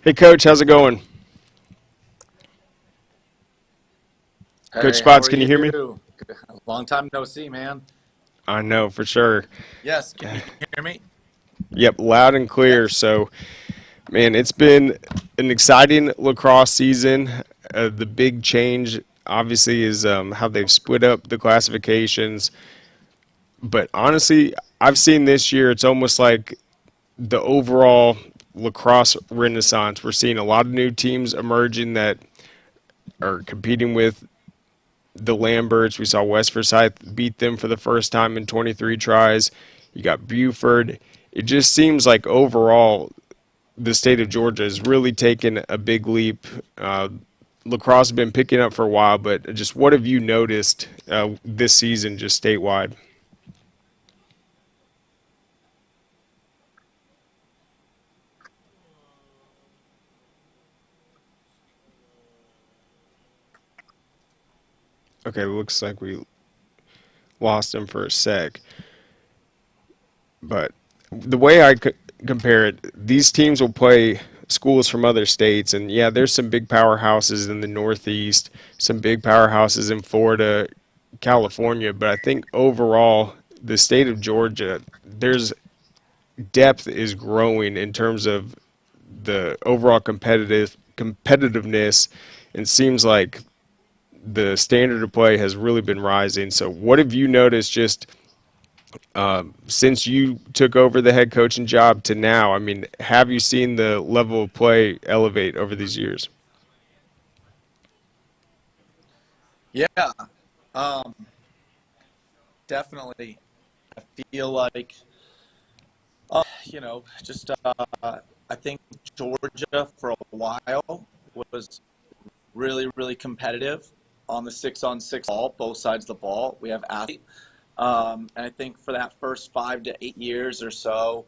Hey, Coach, how's it going? Coach Hey, how Spotz, are can you hear me? you? Long time no see, man. I know, for sure. Yes, can you hear me? Yep, loud and clear. Yes. So, man, it's been an exciting lacrosse season. The big change, obviously, is how they've split up the classifications. But honestly, I've seen this year, it's almost like the overall lacrosse renaissance. We're seeing a lot of new teams emerging that are competing with the Lamberts. We saw West Forsyth beat them for the first time in 23 tries. You got Buford. It just seems like overall the state of Georgia has really taken a big leap. Lacrosse has been picking up for a while, but just what have you noticed this season just statewide? Okay, looks like we lost him for a sec. But the way I compare it, these teams will play schools from other states, and yeah, there's some big powerhouses in the Northeast, some big powerhouses in Florida, California, but I think overall, the state of Georgia, there's depth is growing in terms of the overall competitiveness, and seems like the standard of play has really been rising. So, what have you noticed just since you took over the head coaching job to now? I mean, have you seen the level of play elevate over these years? Yeah, um, definitely. I feel like, just I think Georgia for a while was really, really competitive on the 6-on-6 ball, both sides of the ball. We have athletes. And I think for that first 5 to 8 years or so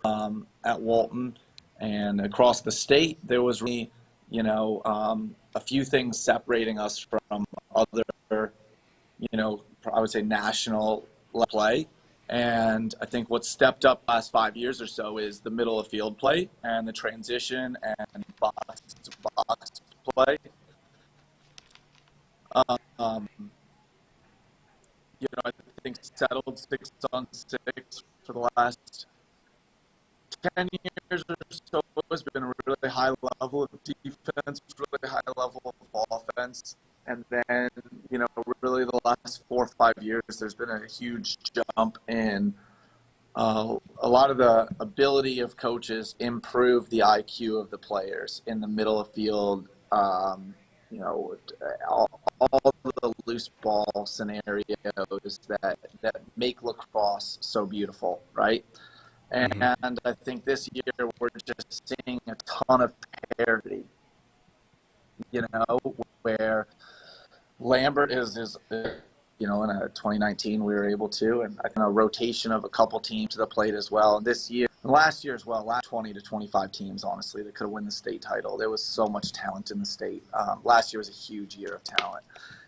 at Walton and across the state, there was really, a few things separating us from other, I would say national play. And I think what stepped up last 5 years or so is the middle of field play and the transition and box to box play. Um, I think settled 6-on-6 for the last 10 years or so. Has been a really high level of defense, really high level of offense. And then, really the last 4 or 5 years, there's been a huge jump in a lot of the ability of coaches improve the IQ of the players in the middle of field you know, all the loose ball scenarios that make lacrosse so beautiful, right? Hmm. And I think this year we're just seeing a ton of parity, you know, where Lambert is you know, in a 2019 we were able to, and I think a rotation of a couple teams to the plate as well. And this year, and last year as well, last 20 to 25 teams, honestly, that could have won the state title. There was so much talent in the state. Last year was a huge year of talent.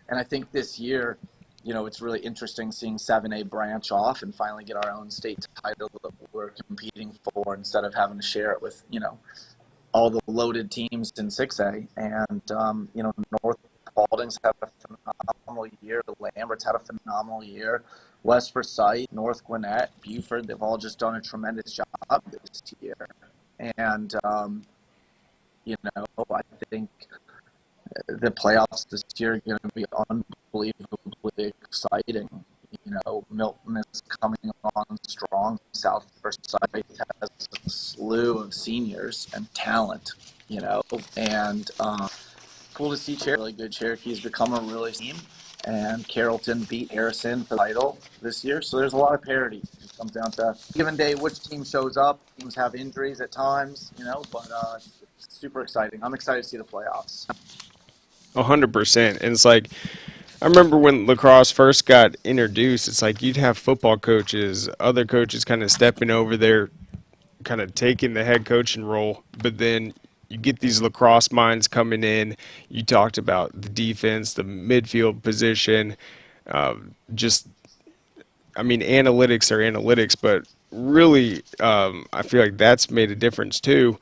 And I think this year, you know, it's really interesting seeing 7A branch off and finally get our own state title that we're competing for instead of having to share it with, you know, all the loaded teams in 6A. And, you know, North Paulding's had a phenomenal year. Lambert's had a phenomenal year. West Forsyth, North Gwinnett, Buford, they've all just done a tremendous job this year. And, you know, I think the playoffs this year are going to be unbelievably exciting. You know, Milton is coming on strong. South Forsyth has a slew of seniors and talent, you know, and cool to see Cherokee. Really good. Cherokee's become a really team, and Carrollton beat Harrison for the title this year. So there's a lot of parity. It comes down to a given day which team shows up. Teams have injuries at times, you know, but it's super exciting. I'm excited to see the playoffs. 100%. And it's like, I remember when lacrosse first got introduced, it's like you'd have football coaches, other coaches kind of stepping over there, kind of taking the head coaching role, but then you get these lacrosse minds coming in. You talked about the defense, the midfield position, just, I mean, analytics are analytics, but really, I feel like that's made a difference too.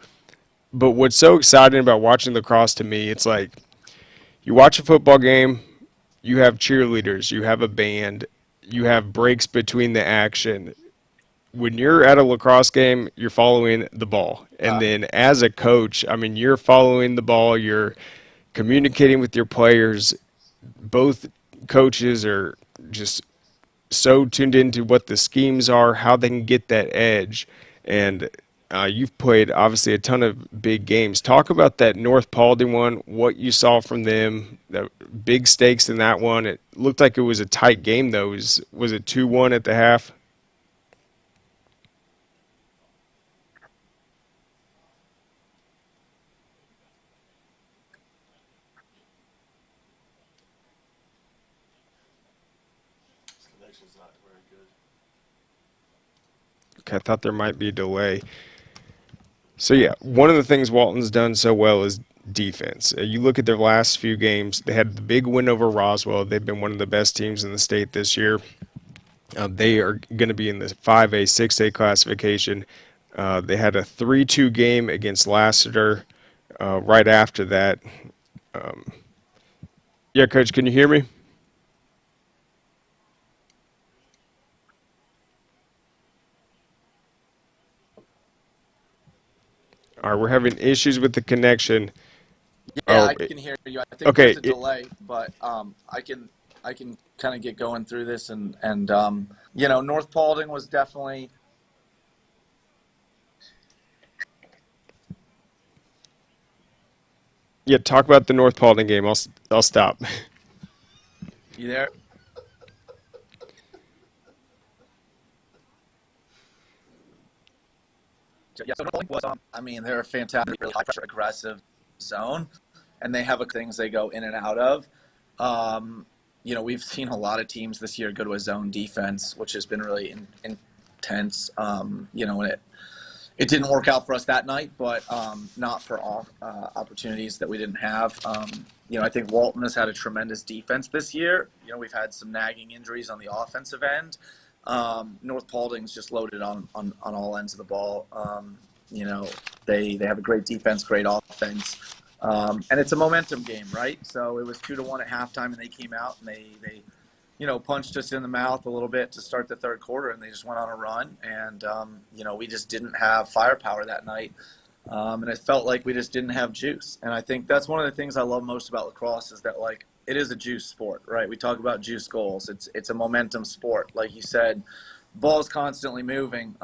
But what's so exciting about watching lacrosse to me, it's like you watch a football game, you have cheerleaders, you have a band, you have breaks between the action. When you're at a lacrosse game, you're following the ball. And then as a coach, I mean, you're following the ball, you're communicating with your players. Both coaches are just so tuned into what the schemes are, how they can get that edge. And you've played obviously a ton of big games. Talk about that North Paulding one, what you saw from them, the big stakes in that one. It looked like it was a tight game though. Was it 2-1 at the half? Okay, I thought there might be a delay. So yeah, one of the things Walton's done so well is defense. You look at their last few games, they had the big win over Roswell. They've been one of the best teams in the state this year. They are going to be in the 5A, 6A classification. They had a 3-2 game against Lassiter right after that. Yeah, Coach, can you hear me? All right, we're having issues with the connection. Yeah, Oh, I can hear you. I think okay. there's a delay, but I can kind of get going through this and you know, North Paulding was definitely. Yeah, talk about the North Paulding game. I'll stop. You there? Yeah, so North was, I mean, they're a fantastic, really high pressure, aggressive zone, and they have things they go in and out of. You know, we've seen a lot of teams this year go to a zone defense, which has been really intense. You know, and it didn't work out for us that night, but not for all opportunities that we didn't have. You know, I think Walton has had a tremendous defense this year. You know, we've had some nagging injuries on the offensive end. North Paulding's just loaded on all ends of the ball. You know, they have a great defense, great offense. And it's a momentum game, right? So it was 2-1 at halftime, and they came out and they you know, punched us in the mouth a little bit to start the third quarter, and they just went on a run. And you know, we just didn't have firepower that night, and it felt like we just didn't have juice. And I think that's one of the things I love most about lacrosse is that, like, it is a juice sport, right? We talk about juice goals. It's a momentum sport, like you said. ball's constantly moving.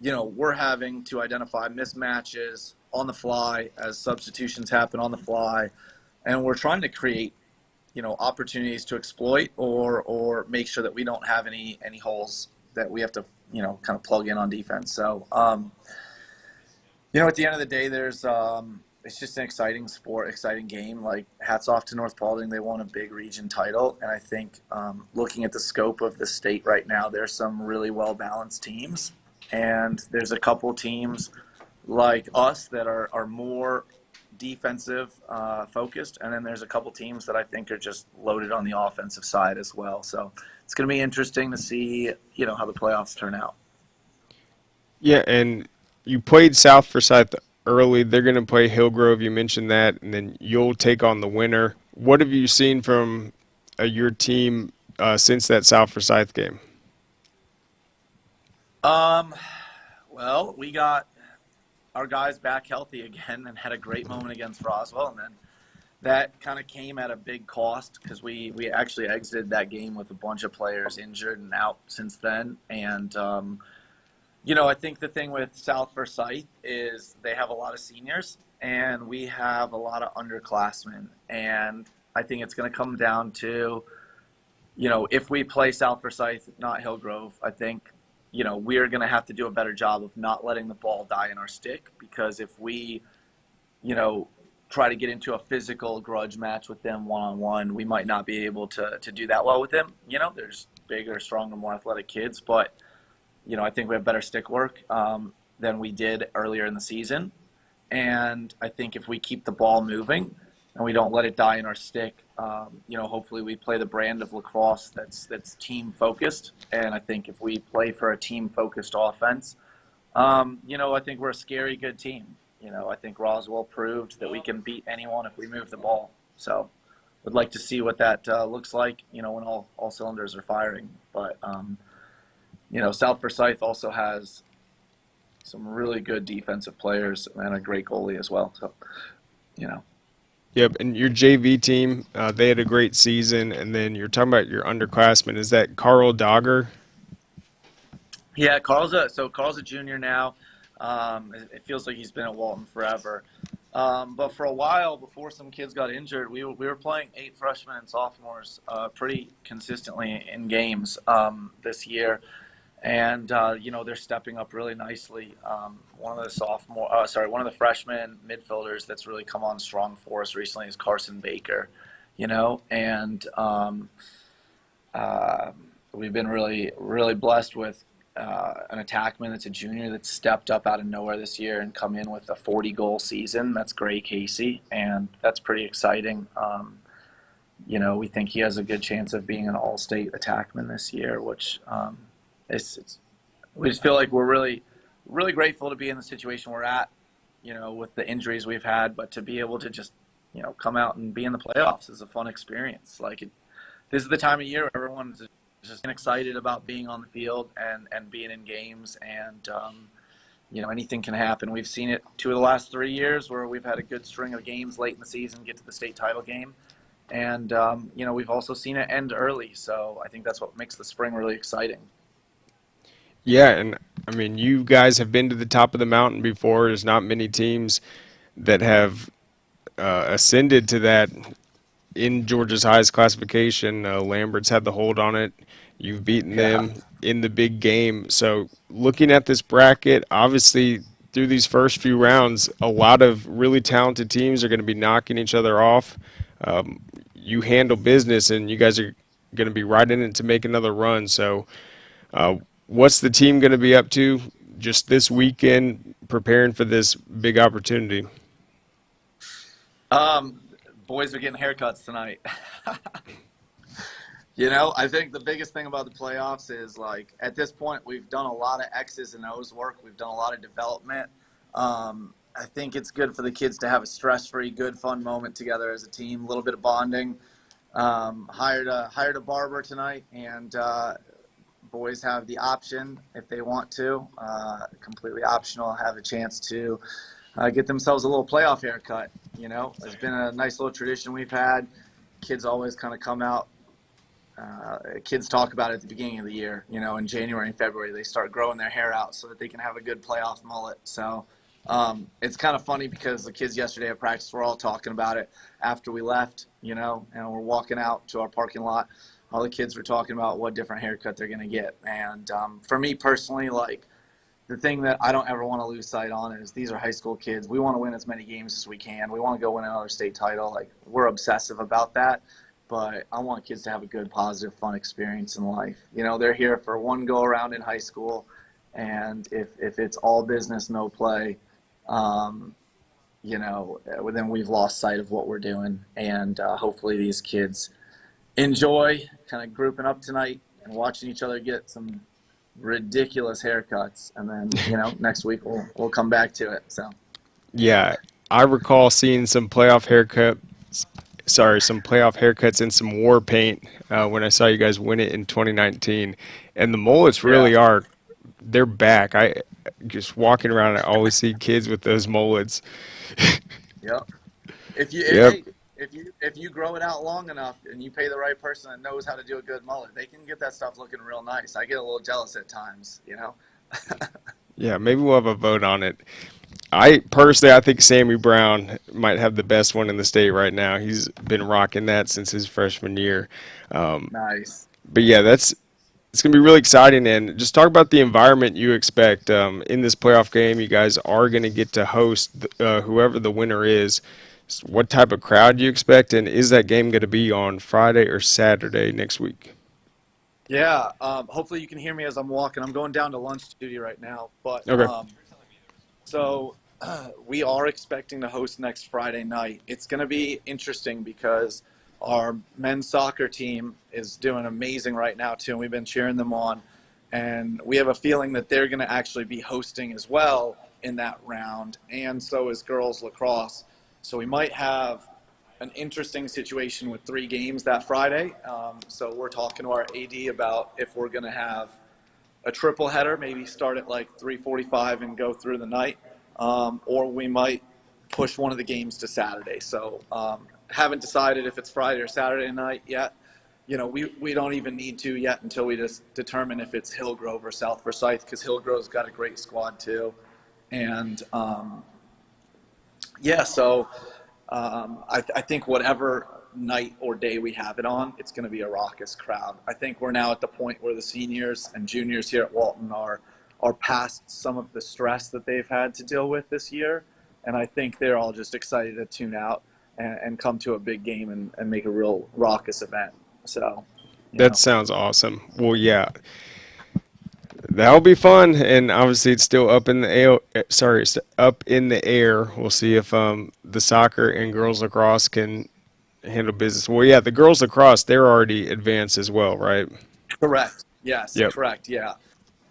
We're having to identify mismatches on the fly as substitutions happen on the fly, and we're trying to create, opportunities to exploit or make sure that we don't have any holes that we have to, kind of plug in on defense. So, at the end of the day, it's just an exciting sport, exciting game. Like, hats off to North Paulding. They won a big region title. And I think looking at the scope of the state right now, there's some really well-balanced teams. And there's a couple teams like us that are more defensive focused. And then there's a couple teams that I think are just loaded on the offensive side as well. So it's going to be interesting to see, how the playoffs turn out. Yeah, and you played South Forsyth early. They're going to play Hillgrove. You mentioned that, and then you'll take on the winner. What have you seen from your team since that South Forsyth game? Well, we got our guys back healthy again and had a great moment against Roswell, and then that kind of came at a big cost because we actually exited that game with a bunch of players injured and out since then. And I think the thing with South Forsyth is they have a lot of seniors and we have a lot of underclassmen. And I think it's going to come down to, if we play South Forsyth, not Hillgrove, I think, we are going to have to do a better job of not letting the ball die in our stick, because if we, try to get into a physical grudge match with them one-on-one, we might not be able to do that well with them. There's bigger, stronger, more athletic kids, but I think we have better stick work than we did earlier in the season. And I think if we keep the ball moving and we don't let it die in our stick, hopefully we play the brand of lacrosse that's team focused. And I think if we play for a team focused offense, I think we're a scary good team. I think Roswell proved that we can beat anyone if we move the ball. So would like to see what that looks like, when all cylinders are firing. But South Forsyth also has some really good defensive players and a great goalie as well. So, Yep, and your JV team, they had a great season, and then you're talking about your underclassmen. Is that Carl Dogger? Yeah, Carl's a junior now. It feels like he's been at Walton forever. But for a while, before some kids got injured, we were playing 8 freshmen and sophomores pretty consistently in games this year. And, they're stepping up really nicely. One of the freshman midfielders that's really come on strong for us recently is Carson Baker, and we've been really, really blessed with an attackman that's a junior that stepped up out of nowhere this year and come in with a 40-goal season. That's Gray Casey, and that's pretty exciting. We think he has a good chance of being an all-state attackman this year, which we just feel like we're really, really grateful to be in the situation we're at, with the injuries we've had, but to be able to just, come out and be in the playoffs is a fun experience. This is the time of year where everyone's just excited about being on the field and being in games, and, anything can happen. We've seen it 2 of the last 3 years where we've had a good string of games late in the season, get to the state title game. And, we've also seen it end early. So I think that's what makes the spring really exciting. Yeah, and I mean, you guys have been to the top of the mountain before. There's not many teams that have ascended to that in Georgia's highest classification. Lambert's had the hold on it. You've beaten them in the big game. So looking at this bracket, obviously through these first few rounds, a lot of really talented teams are going to be knocking each other off. You handle business, and you guys are going to be right in it to make another run. So what's the team going to be up to just this weekend preparing for this big opportunity? Boys are getting haircuts tonight. I think the biggest thing about the playoffs is, at this point, we've done a lot of X's and O's work. We've done a lot of development. I think it's good for the kids to have a stress-free, good, fun moment together as a team, a little bit of bonding. Hired a barber tonight, and boys have the option, if they want to, completely optional, have a chance to get themselves a little playoff haircut. It's been a nice little tradition we've had. Kids always kind of come out kids talk about it at the beginning of the year. In January and February, they start growing their hair out so that they can have a good playoff mullet. So it's kind of funny because the kids yesterday at practice were all talking about it after we left, and we're walking out to our parking lot. All the kids were talking about what different haircut they're going to get. And for me personally, like, the thing that I don't ever want to lose sight on is these are high school kids. We want to win as many games as we can. We want to go win another state title. Like, we're obsessive about that. But I want kids to have a good, positive, fun experience in life. They're here for one go-around in high school, and if it's all business, no play, then we've lost sight of what we're doing. And hopefully these kids enjoy kind of grouping up tonight and watching each other get some ridiculous haircuts, and then next week we'll come back to it. So Yeah, I recall seeing some playoff haircuts and some war paint when I saw you guys win it in 2019. And the mullets really they're back. I just walking around, I always see kids with those mullets. Yep. If you grow it out long enough and you pay the right person that knows how to do a good mullet, they can get that stuff looking real nice. I get a little jealous at times, Yeah, maybe we'll have a vote on it. I think Sammy Brown might have the best one in the state right now. He's been rocking that since his freshman year. Nice. But yeah, it's going to be really exciting. And just talk about the environment you expect in this playoff game. You guys are going to get to host whoever the winner is. What type of crowd do you expect, and is that game going to be on Friday or Saturday next week? Yeah, hopefully you can hear me as I'm walking. I'm going down to lunch duty right now. But Okay. So we are expecting to host next Friday night. It's going to be interesting because our men's soccer team is doing amazing right now too, and we've been cheering them on. And we have a feeling that they're going to actually be hosting as well in that round, and so is girls lacrosse. So we might have an interesting situation with 3 games that Friday. So we're talking to our AD about if we're going to have a triple header, maybe start at like 3:45 and go through the night, or we might push one of the games to Saturday. So haven't decided if it's Friday or Saturday night yet. We don't even need to yet until we just determine if it's Hillgrove or South Forsyth, because Hillgrove's got a great squad too. And I think whatever night or day we have it on, it's going to be a raucous crowd. I think we're now at the point where the seniors and juniors here at Walton are past some of the stress that they've had to deal with this year, and I think they're all just excited to tune out and come to a big game and make a real raucous event. So that sounds awesome. Well, yeah, that'll be fun, and obviously it's still up in the air. It's up in the air. We'll see if the soccer and girls lacrosse can handle business. Well, yeah, the girls lacrosse, they're already advanced as well, right? Correct. Yes. Yep. Correct. Yeah.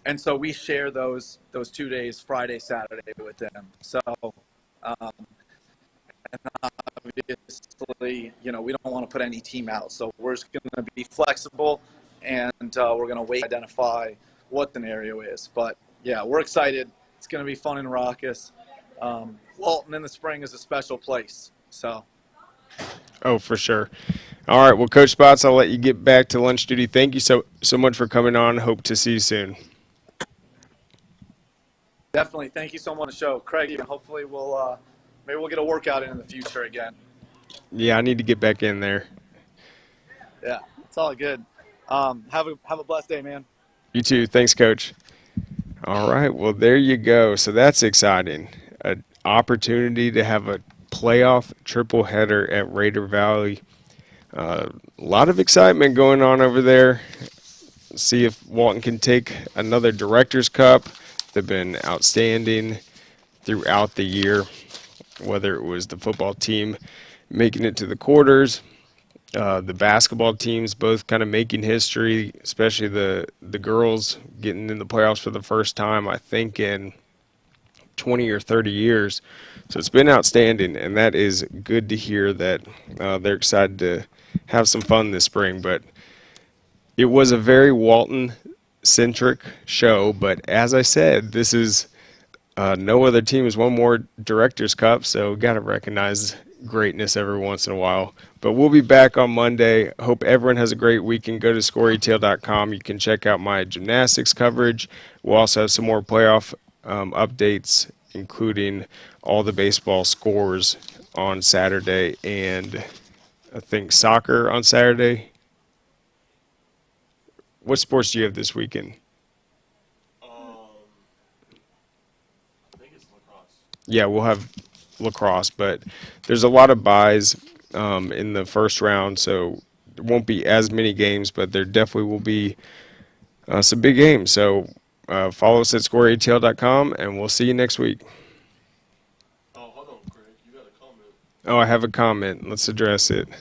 And so we share those 2 days, Friday, Saturday, with them. So, and obviously, we don't want to put any team out. So we're just going to be flexible, and we're going to wait to identify what the scenario is. But yeah, we're excited. It's going to be fun and raucous. Walton in the spring is a special place. So. Oh, for sure. All right. Well, Coach Spotz, I'll let you get back to lunch duty. Thank you so much for coming on. Hope to see you soon. Definitely. Thank you so much for the show, Craig. Hopefully maybe we'll get a workout in the future again. Yeah, I need to get back in there. Yeah, it's all good. Have a blessed day, man. You too. Thanks, Coach. All right. Well, there you go. So that's exciting. An opportunity to have a playoff triple header at Raider Valley. A lot of excitement going on over there. See if Walton can take another Director's Cup. They've been outstanding throughout the year, whether it was the football team making it to the quarters, the basketball teams both kind of making history, especially the girls getting in the playoffs for the first time, I think, in 20 or 30 years. So it's been outstanding, and that is good to hear that they're excited to have some fun this spring. But it was a very Walton-centric show, but as I said, this is no other team has won more Directors' Cup, so got to recognize greatness every once in a while. But we'll be back on Monday. Hope everyone has a great weekend. Go to scoreetail.com. You can check out my gymnastics coverage. We'll also have some more playoff updates, including all the baseball scores on Saturday and I think soccer on Saturday. What sports do you have this weekend? I think it's lacrosse. Yeah, we'll have lacrosse, but there's a lot of buys in the first round, so there won't be as many games, but there definitely will be some big games. So follow us at scoreatl.com, and we'll see you next week. Oh, hold on, Craig. You got a comment. Oh, I have a comment. Let's address it. All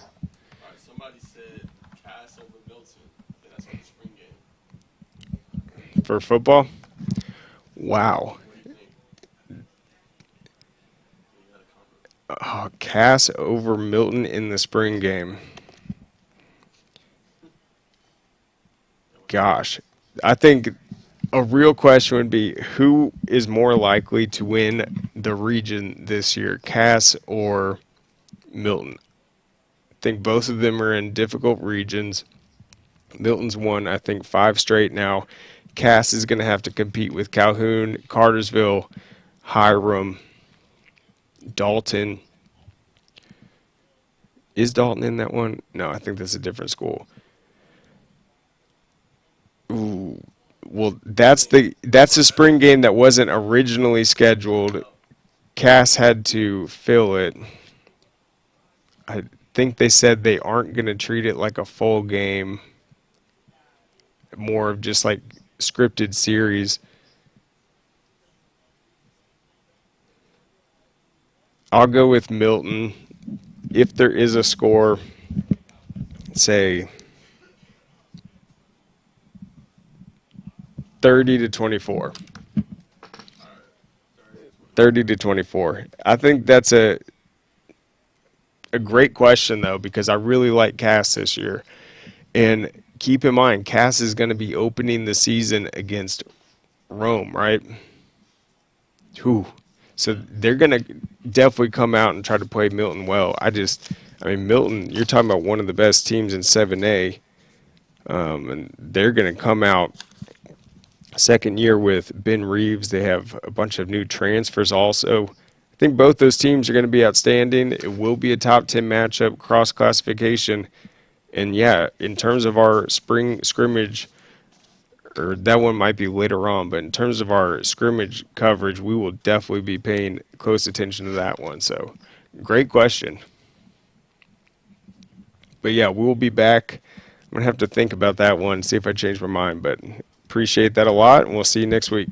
right, somebody said Cass over Milton. I think that's on the spring game. For football? Wow. What do you think? You got a comment. Oh, Cass over Milton in the spring game. Gosh, I think a real question would be who is more likely to win the region this year, Cass or Milton? I think both of them are in difficult regions. Milton's won, I think, 5 straight now. Cass is going to have to compete with Calhoun, Cartersville, Hiram, Dalton. Is Dalton in that one? No, I think that's a different school. Ooh, well, that's the spring game that wasn't originally scheduled. Cass had to fill it. I think they said they aren't going to treat it like a full game, more of just like scripted series. I'll go with Milton. If there is a score, say 30-24. 30-24. I think that's a great question, though, because I really like Cass this year. And keep in mind, Cass is going to be opening the season against Rome, right? Whew. So they're going to definitely come out and try to play Milton well. I mean, Milton, you're talking about one of the best teams in 7A. And they're going to come out second year with Ben Reeves. They have a bunch of new transfers also. I think both those teams are going to be outstanding. It will be a top 10 matchup, cross classification. And yeah, in terms of our spring scrimmage, or that one might be later on, but in terms of our scrimmage coverage, we will definitely be paying close attention to that one. So great question. But yeah, we'll be back. I'm going to have to think about that one, see if I change my mind, but appreciate that a lot, and we'll see you next week.